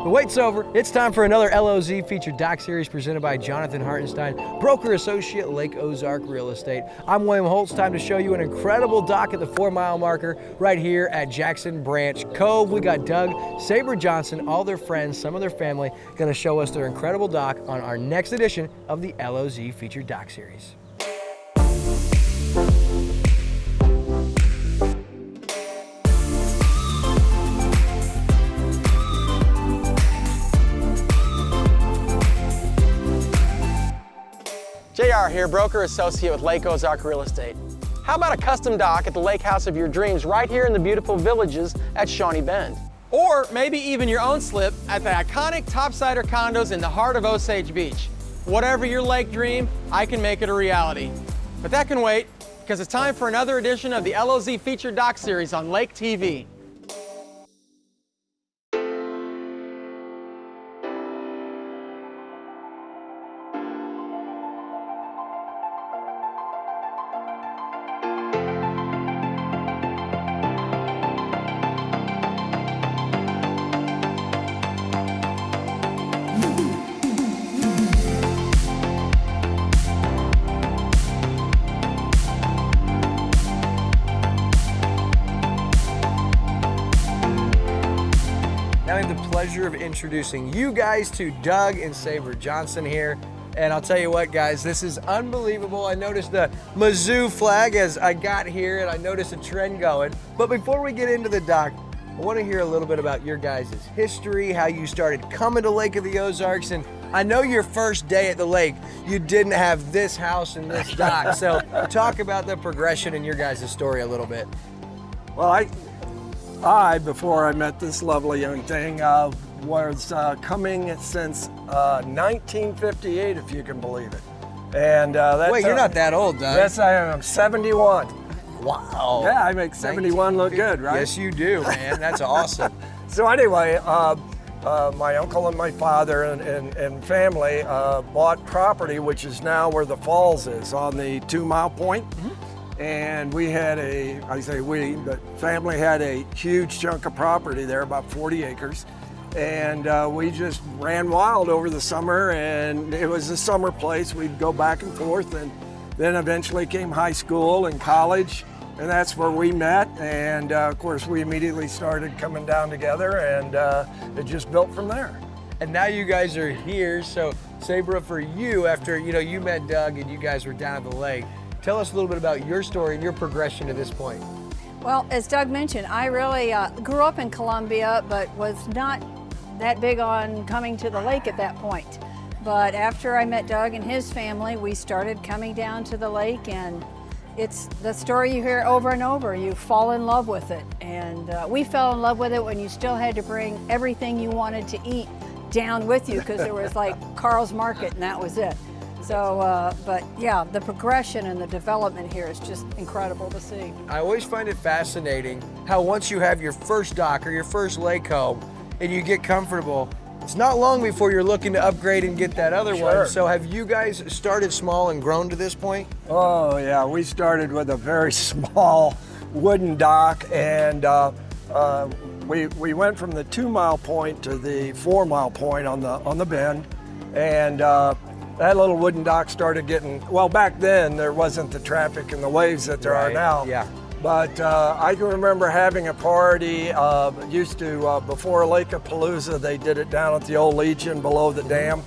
The wait's over. It's time for another LOZ featured doc series presented by Jonathan Hartenstein, broker associate, Lake Ozark Real Estate. I'm William Holtz. Time to show you an incredible dock at the 4-mile marker right here at Jackson Branch Cove. We got Doug, Sabre Johnson, all their friends, some of their family, going to show us their incredible dock on our next edition of the LOZ featured doc series. JR here, broker associate with Lake Ozark Real Estate. How about a custom dock at the lake house of your dreams right here in the beautiful Villages at Shawnee Bend? Or maybe even your own slip at the iconic topsider condos in the heart of Osage Beach. Whatever your lake dream, I can make it a reality. But that can wait, because it's time for another edition of the LOZ featured doc series on Lake TV. Now I have the pleasure of introducing you guys to Doug and Sabre Johnson here. And I'll tell you what, guys, this is unbelievable. I noticed the Mizzou flag as I got here, and I noticed a trend going. But before we get into the dock, I want to hear a little bit about your guys' history, how you started coming to Lake of the Ozarks. And I know your first day at the lake, you didn't have this house and this dock. So talk about the progression in your guys' story a little bit. Well, before I met this lovely young thing, was coming since 1958, if you can believe it. And that's, wait, you're not that old, Doug. Yes, I am. I'm 71. Wow. Yeah, I make 71 look good, right? Yes, you do, man. That's awesome. So anyway, my uncle and my father and family bought property, which is now where the falls is, on the 2-mile point. And we had the family had a huge chunk of property there, about 40 acres. And we just ran wild over the summer, and it was a summer place. We'd go back and forth, and then eventually came high school and college, and that's where we met. And of course, we immediately started coming down together, and it just built from there. And now you guys are here. So Sabre, for you, after you met Doug and you guys were down at the lake, tell us a little bit about your story and your progression to this point. Well, as Doug mentioned, I really grew up in Columbia, but was not that big on coming to the lake at that point. But after I met Doug and his family, we started coming down to the lake, and it's the story you hear over and over. You fall in love with it. And we fell in love with it when you still had to bring everything you wanted to eat down with you, because there was like Carl's Market and that was it. So, but yeah, the progression and the development here is just incredible to see. I always find it fascinating how once you have your first dock or your first lake home and you get comfortable, it's not long before you're looking to upgrade and get that other one. So have you guys started small and grown to this point? Oh yeah, we started with a very small wooden dock, and we went from the 2-mile point to the 4-mile point on the bend, and that little wooden dock started getting, well, back then there wasn't the traffic and the waves that there are now. Yeah. But I can remember having a party, before Lake of Palooza, they did it down at the old Legion below the dam.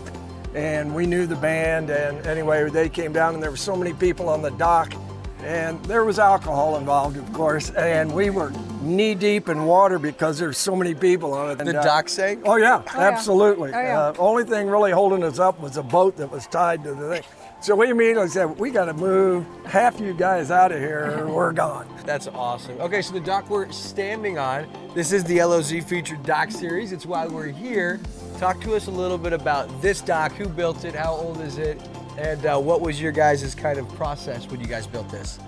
And we knew the band, and anyway, they came down and there were so many people on the dock, and there was alcohol involved, of course, and we were knee deep in water because there's so many people on it. The dock sank? Oh yeah, absolutely. Oh, yeah. Only thing really holding us up was a boat that was tied to the thing. So we immediately said, we got to move half you guys out of here or we're gone. That's awesome. Okay, so the dock we're standing on, this is the LOZ featured dock series. It's why we're here. Talk to us a little bit about this dock. Who built it? How old is it? And what was your guys' kind of process when you guys built this?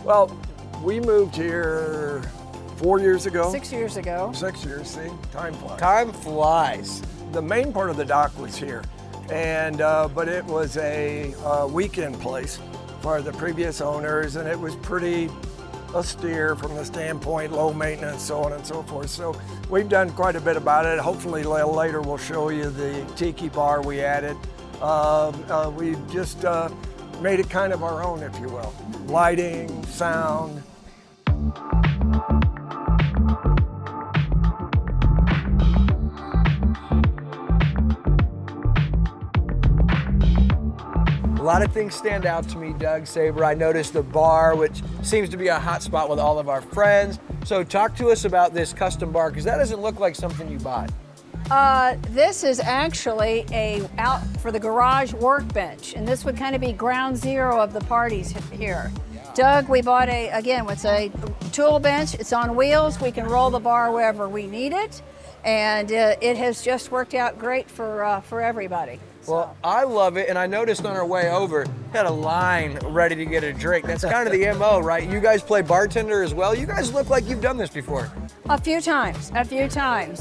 Well, we moved here 4 years ago. 6 years ago. 6 years, see, time flies. Time flies. The main part of the dock was here, and but it was a weekend place for the previous owners, and it was pretty austere from the standpoint, low maintenance, so on and so forth. So we've done quite a bit about it. Hopefully later we'll show you the Tiki bar we added. We've just made it kind of our own, if you will. Lighting, sound. A lot of things stand out to me, Doug, Saber. I noticed the bar, which seems to be a hot spot with all of our friends. So talk to us about this custom bar, because that doesn't look like something you bought. This is actually out for the garage workbench, and this would kind of be ground zero of the parties here. Doug, we bought it's a tool bench. It's on wheels. We can roll the bar wherever we need it, and it has just worked out great for everybody. Well, I love it, and I noticed on our way over, had a line ready to get a drink. That's kind of the MO, right? You guys play bartender as well? You guys look like you've done this before. A few times,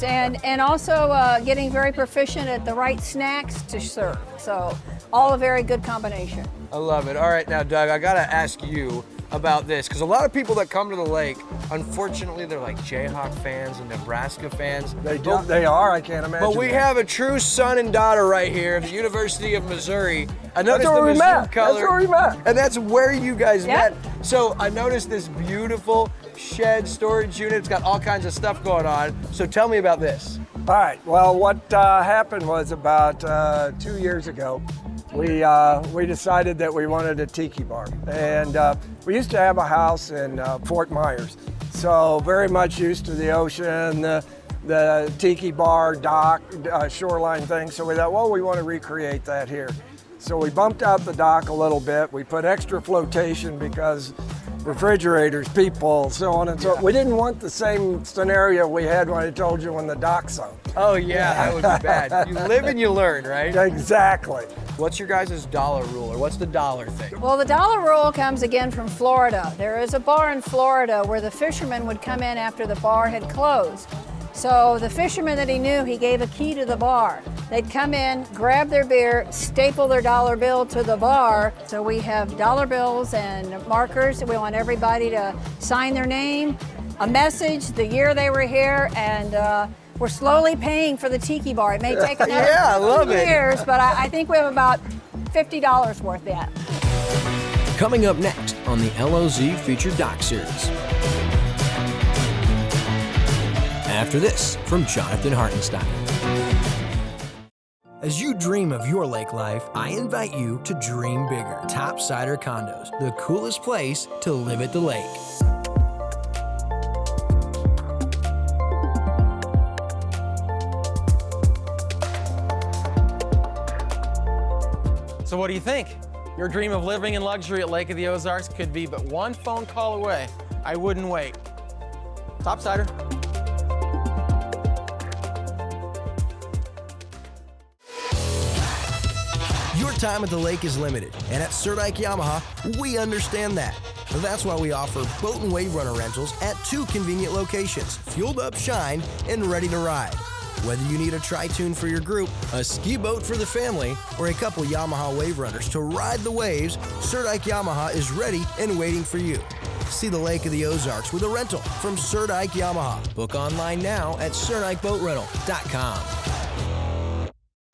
and also getting very proficient at the right snacks to serve. So, all a very good combination. I love it. All right, now, Doug, I gotta ask you about this, because a lot of people that come to the lake, unfortunately, they're like Jayhawk fans and Nebraska fans. They are, I can't imagine. But we have a true son and daughter right here at the University of Missouri. I noticed That's where the we Mizzou met. color. That's where we met. And that's where you guys Yep. met. So I noticed this beautiful shed storage unit. It's got all kinds of stuff going on. So tell me about this. All right, well, what happened was about 2 years ago, we decided that we wanted a tiki bar. And we used to have a house in Fort Myers, so very much used to the ocean, the tiki bar, dock, shoreline thing. So we thought, well, we want to recreate that here. So we bumped out the dock a little bit. We put extra flotation because refrigerators, people, so on and so on. We didn't want the same scenario we had when I told you when the dock sunk. Oh yeah, that would be bad. You live and you learn, right? Exactly. What's your guys' dollar rule, or what's the dollar thing? Well, the dollar rule comes again from Florida. There is a bar in Florida where the fishermen would come in after the bar had closed. So the fisherman that he knew, he gave a key to the bar. They'd come in, grab their beer, staple their dollar bill to the bar. So we have dollar bills and markers. We want everybody to sign their name, a message, the year they were here, and we're slowly paying for the tiki bar. It may take another Yeah, I love few it. years, but I think we have about $50 worth yet. Coming up next on the LOZ Featured Doc Series. After this, from Jonathan Hartenstein. As you dream of your lake life, I invite you to dream bigger. Topsider Condos, the coolest place to live at the lake. So what do you think? Your dream of living in luxury at Lake of the Ozarks could be but one phone call away. I wouldn't wait. Topsider. Your time at the lake is limited, and at Surdike Yamaha, we understand that. That's why we offer boat and wave runner rentals at 2 convenient locations, fueled up, shined, and ready to ride. Whether you need a tri-tune for your group, a ski boat for the family, or a couple Yamaha wave runners to ride the waves, Surdike Yamaha is ready and waiting for you. See the Lake of the Ozarks with a rental from Surdike Yamaha. Book online now at surdikeboatrental.com.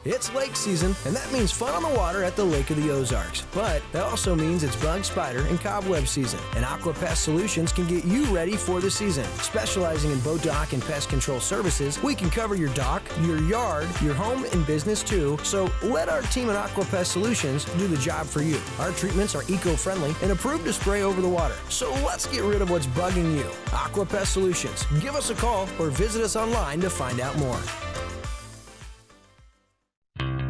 It's lake season, and that means fun on the water at the Lake of the Ozarks. But that also means it's bug, spider, and cobweb season, and AquaPest Solutions can get you ready for the season. Specializing in boat dock and pest control services, we can cover your dock, your yard, your home, and business too. So let our team at AquaPest Solutions do the job for you. Our treatments are eco-friendly and approved to spray over the water. So let's get rid of what's bugging you. AquaPest Solutions. Give us a call or visit us online to find out more.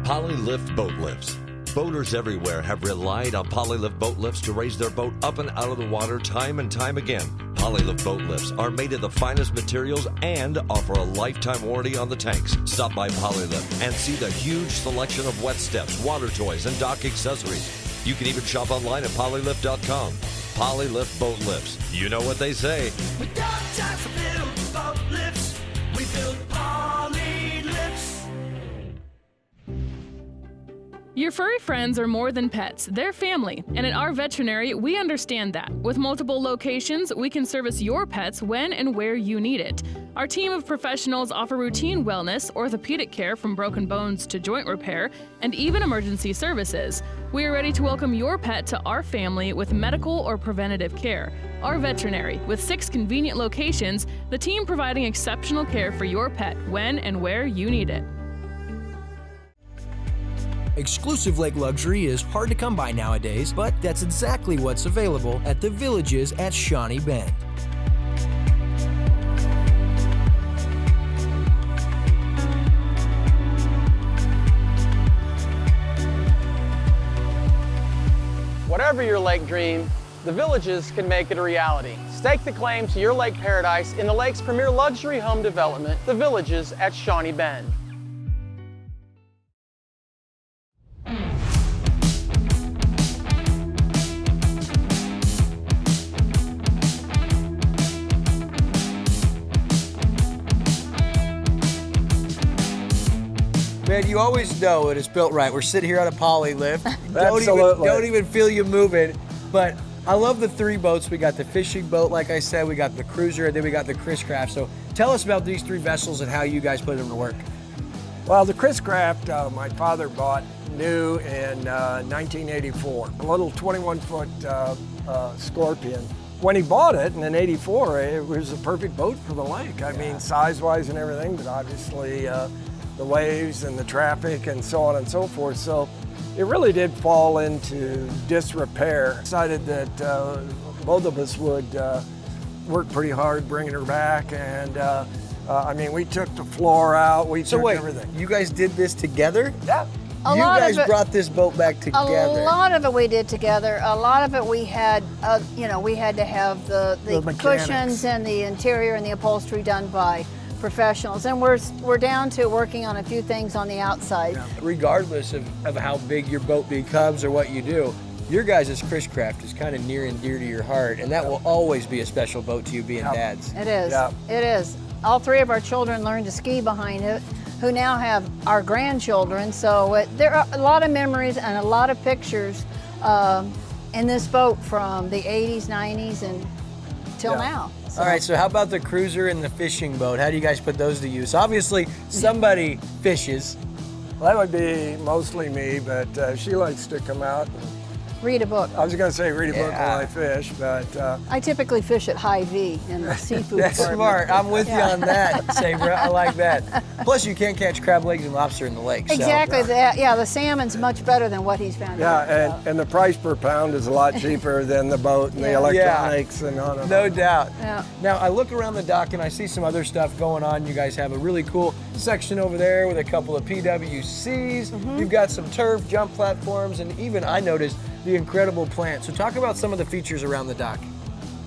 Polylift boat lifts. Boaters everywhere have relied on Polylift boat lifts to raise their boat up and out of the water time and time again. Polylift boat lifts are made of the finest materials and offer a lifetime warranty on the tanks. Stop by Polylift and see the huge selection of wet steps, water toys, and dock accessories. You can even shop online at polylift.com. Polylift boat lifts. You know what they say. We got time to build boat lifts. We build Polylifts. Your furry friends are more than pets, they're family, and at our veterinary, we understand that. With multiple locations, we can service your pets when and where you need it. Our team of professionals offer routine wellness, orthopedic care from broken bones to joint repair, and even emergency services. We are ready to welcome your pet to our family with medical or preventative care. Our veterinary, with 6 convenient locations, the team providing exceptional care for your pet when and where you need it. Exclusive lake luxury is hard to come by nowadays, but that's exactly what's available at the Villages at Shawnee Bend. Whatever your lake dream, the Villages can make it a reality. Stake the claim to your lake paradise in the lake's premier luxury home development, the Villages at Shawnee Bend. Man, you always know it is built right. We're sitting here on a poly lift. Absolutely. Don't even feel you moving. But I love the 3 boats. We got the fishing boat, like I said. We got the cruiser, and then we got the cris-craft. So tell us about these 3 vessels and how you guys put them to work. Well, the cris-craft my father bought new in 1984, a little 21-foot Scorpion. When he bought it in '84, it was a perfect boat for the lake. I mean, size-wise and everything, but obviously the waves and the traffic and so on and so forth. So it really did fall into disrepair. Decided that both of us would work pretty hard bringing her back, and I mean, we took the floor out, we took everything. You guys did this together? Yeah. A You lot guys of it- brought this boat back together. A lot of it we did together. A lot of it we had, we had to have the mechanics. cushions and the interior and the upholstery done by professionals. And we're down to working on a few things on the outside. Yeah. Regardless of how big your boat becomes or what you do, your guys' cris-craft is kind of near and dear to your heart, and that will always be a special boat to you being dads. It is. Yeah. It is. All 3 of our children learned to ski behind it, who now have our grandchildren. So there are a lot of memories and a lot of pictures in this boat from the 80s, 90s, and till now. So. All right, so how about the cruiser and the fishing boat? How do you guys put those to use? Obviously, somebody fishes. Well, that would be mostly me, but she likes to come out. Read a book. I was going to say read a book while I fish, but I typically fish at High V in the seafood That's department. smart. I'm with you on that, Saber. I like that. Plus, you can't catch crab legs and lobster in the lake. so- Exactly. The salmon's much better than what he's found. yeah, here, and the price per pound is a lot cheaper than the boat and the electronics and on and No on. doubt. Yeah. Now, I look around the dock and I see some other stuff going on. You guys have a really cool section over there with a couple of PWCs. You've got some turf, jump platforms, and even I noticed the incredible plant. So talk about some of the features around the dock.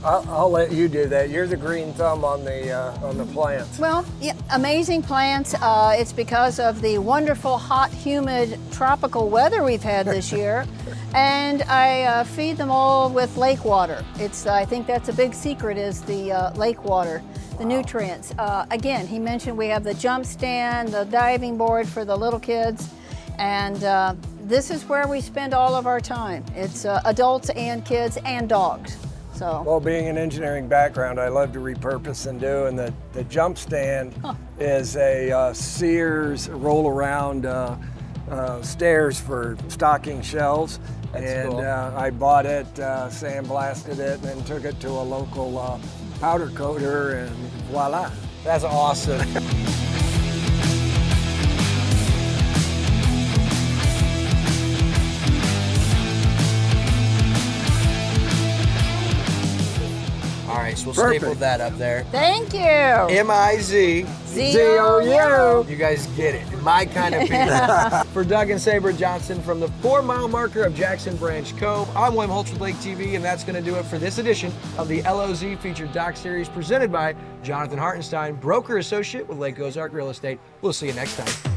I'll let you do that. You're the green thumb on the plants. Well, yeah, amazing plants. It's because of the wonderful, hot, humid, tropical weather we've had this year. And I feed them all with lake water. I think that's a big secret, is the lake water, the nutrients. Again, he mentioned we have the jump stand, the diving board for the little kids, and this is where we spend all of our time. It's adults and kids and dogs. So. Well, being an engineering background, I love to repurpose and do, and the jump stand is a Sears roll-around stairs for stocking shelves. That's cool. I bought it, sandblasted it, and then took it to a local powder coater, and voila. That's awesome. All right, so we'll Perfect. staple that up there. Thank you. M-I-Z. Z-O-U. You guys get it. My kind of people. For Doug and Saber Johnson from the 4-mile marker of Jackson Branch Cove, I'm William Holtz with Lake TV, and that's going to do it for this edition of the LOZ Featured Doc Series presented by Jonathan Hartenstein, broker associate with Lake Ozark Real Estate. We'll see you next time.